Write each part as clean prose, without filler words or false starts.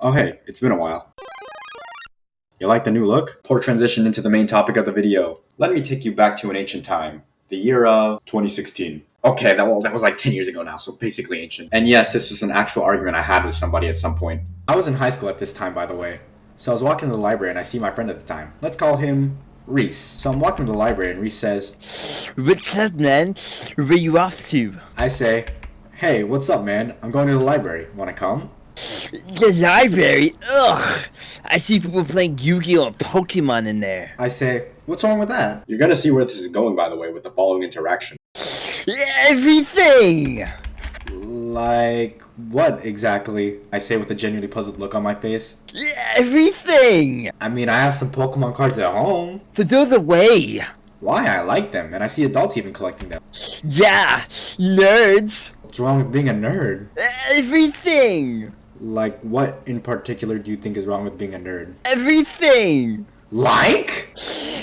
Oh hey, it's been a while. You like the new look? Poor transition into the main topic of the video. Let me take you back to an ancient time. The year of 2016. Okay, that was like 10 years ago now, so basically ancient. And yes, this was an actual argument I had with somebody at some point. I was in high school at this time, by the way. So I was walking to the library and I see my friend at the time. Let's call him Reese. So I'm walking to the library and Reese says, What's up, man? Where you off to? I say, hey, what's up, man? I'm going to the library. Wanna come? The library? Ugh! I see people playing Yu-Gi-Oh! And Pokemon in there. I say, what's wrong with that? You're gonna see where this is going, by the way, with the following interaction. Everything! Like, what exactly? I say with a genuinely puzzled look on my face. Everything! I mean, I have some Pokemon cards at home. So throw them away! Why? I like them, and I see adults even collecting them. Yeah! Nerds! What's wrong with being a nerd? Everything! Like, what in particular do you think is wrong with being a nerd? Everything! Like?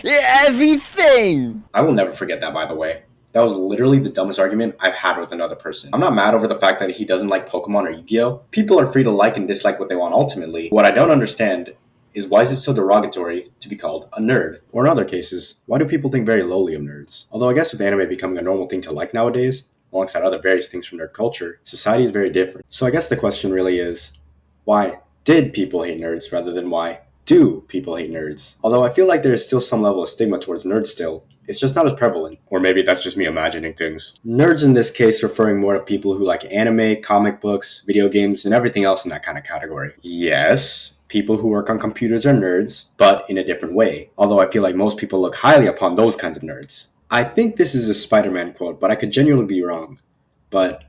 Everything! I will never forget that, by the way. That was literally the dumbest argument I've had with another person. I'm not mad over the fact that he doesn't like Pokemon or Yu-Gi-Oh! People are free to like and dislike what they want ultimately. What I don't understand is why is it so derogatory to be called a nerd? Or in other cases, why do people think very lowly of nerds? Although I guess with anime becoming a normal thing to like nowadays, alongside other various things from nerd culture, society is very different. So I guess the question really is, why did people hate nerds rather than why do people hate nerds? Although I feel like there is still some level of stigma towards nerds still, it's just not as prevalent. Or maybe that's just me imagining things. Nerds in this case referring more to people who like anime, comic books, video games, and everything else in that kind of category. Yes, people who work on computers are nerds, but in a different way. Although I feel like most people look highly upon those kinds of nerds. I think this is a Spider-Man quote, but I could genuinely be wrong. But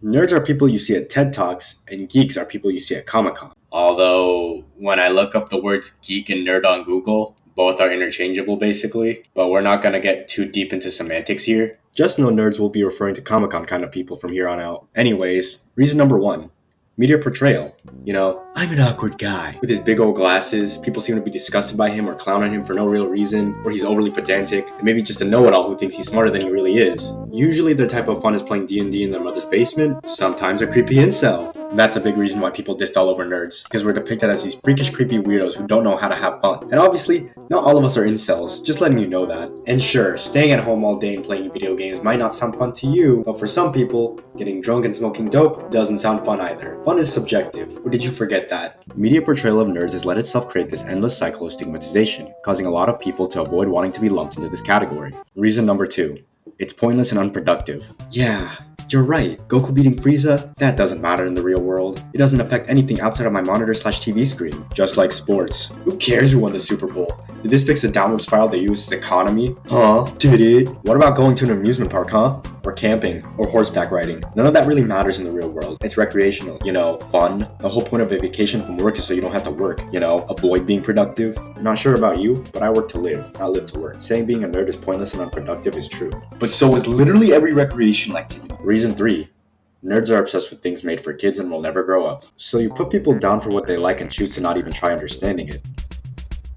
nerds are people you see at TED Talks, and geeks are people you see at Comic-Con. Although, when I look up the words geek and nerd on Google, both are interchangeable basically, but we're not gonna get too deep into semantics here. Just know nerds will be referring to Comic-Con kind of people from here on out. Anyways, reason number one. Media portrayal. You know, I'm an awkward guy. With his big old glasses, people seem to be disgusted by him or clown on him for no real reason, or he's overly pedantic, and maybe just a know-it-all who thinks he's smarter than he really is. Usually their type of fun is playing D&D in their mother's basement, sometimes a creepy incel. That's a big reason why people dissed all over nerds, because we're depicted as these freakish creepy weirdos who don't know how to have fun. And obviously, not all of us are incels, just letting you know that. And sure, staying at home all day and playing video games might not sound fun to you, but for some people, getting drunk and smoking dope doesn't sound fun either. Fun is subjective, or did you forget that? Media portrayal of nerds has let itself create this endless cycle of stigmatization, causing a lot of people to avoid wanting to be lumped into this category. Reason number two, it's pointless and unproductive. Yeah, you're right. Goku beating Frieza? That doesn't matter in the real world. It doesn't affect anything outside of my monitor/TV screen. Just like sports. Who cares who won the Super Bowl? Did this fix the downward spiral the US economy? Huh? Did it? What about going to an amusement park, huh? Or camping, or horseback riding? None of that really matters in the real world. It's recreational, fun. The whole point of a vacation from work is so you don't have to work, avoid being productive. I'm not sure about you, but I work to live, not live to work. Saying being a nerd is pointless and unproductive is true. But so is literally every recreational activity. Reason 3. Nerds are obsessed with things made for kids and will never grow up. So you put people down for what they like and choose to not even try understanding it.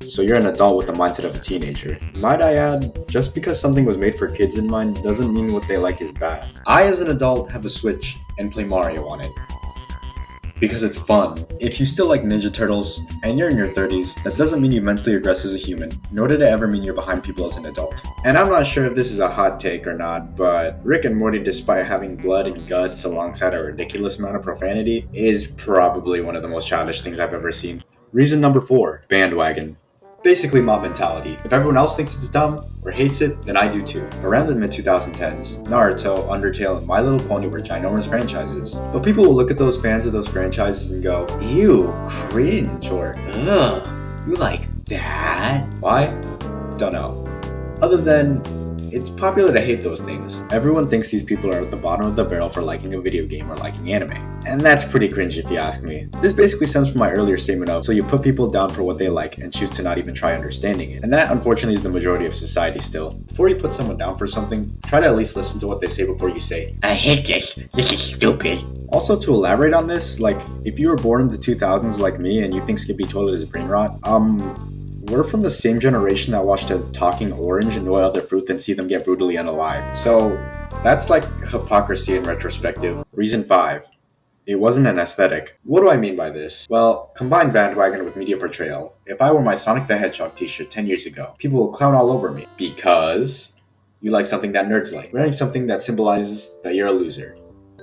So you're an adult with the mindset of a teenager. Might I add, just because something was made for kids in mind doesn't mean what they like is bad. I as an adult have a Switch and play Mario on it. Because it's fun. If you still like Ninja Turtles, and you're in your 30s, that doesn't mean you mentally regress as a human, nor did it ever mean you're behind people as an adult. And I'm not sure if this is a hot take or not, but Rick and Morty, despite having blood and guts alongside a ridiculous amount of profanity, is probably one of the most childish things I've ever seen. Reason number 4, bandwagon. Basically mob mentality. If everyone else thinks it's dumb or hates it, then I do too. Around the mid-2010s, Naruto, Undertale, and My Little Pony were ginormous franchises. But people will look at those fans of those franchises and go, ew, cringe, or ugh, you like that? Why? Don't know. Other than, it's popular to hate those things. Everyone thinks these people are at the bottom of the barrel for liking a video game or liking anime. And that's pretty cringe if you ask me. This basically stems from my earlier statement of, so you put people down for what they like and choose to not even try understanding it. And that unfortunately is the majority of society still. Before you put someone down for something, try to at least listen to what they say before you say, I hate this is stupid. Also to elaborate on this, like, if you were born in the 2000s like me and you think Skippy Toilet is brain rot, we're from the same generation that watched a talking orange and no other fruit than see them get brutally unalived. So that's like hypocrisy in retrospective. Reason 5. It wasn't an aesthetic. What do I mean by this? Well, combine bandwagon with media portrayal. If I wore my Sonic the Hedgehog t-shirt 10 years ago, people will clown all over me because you like something that nerds like. Wearing something that symbolizes that you're a loser.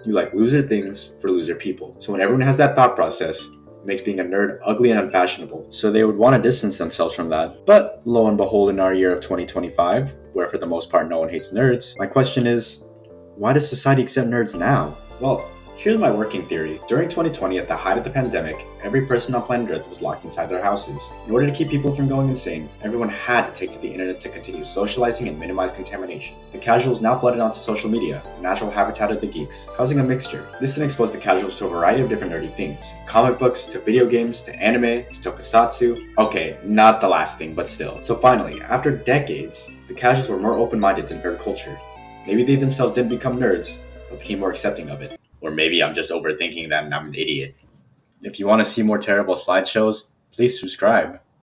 You like loser things for loser people. So when everyone has that thought process, it makes being a nerd ugly and unfashionable. So they would want to distance themselves from that. But lo and behold, in our year of 2025, where for the most part no one hates nerds, my question is, why does society accept nerds now? Well, here's my working theory. During 2020, at the height of the pandemic, every person on planet Earth was locked inside their houses. In order to keep people from going insane, everyone had to take to the internet to continue socializing and minimize contamination. The casuals now flooded onto social media, the natural habitat of the geeks, causing a mixture. This then exposed the casuals to a variety of different nerdy things. Comic books, to video games, to anime, to tokusatsu. Okay, not the last thing, but still. So finally, after decades, the casuals were more open-minded to nerd culture. Maybe they themselves didn't become nerds, but became more accepting of it. Or maybe I'm just overthinking that and I'm an idiot. If you want to see more terrible slideshows, please subscribe.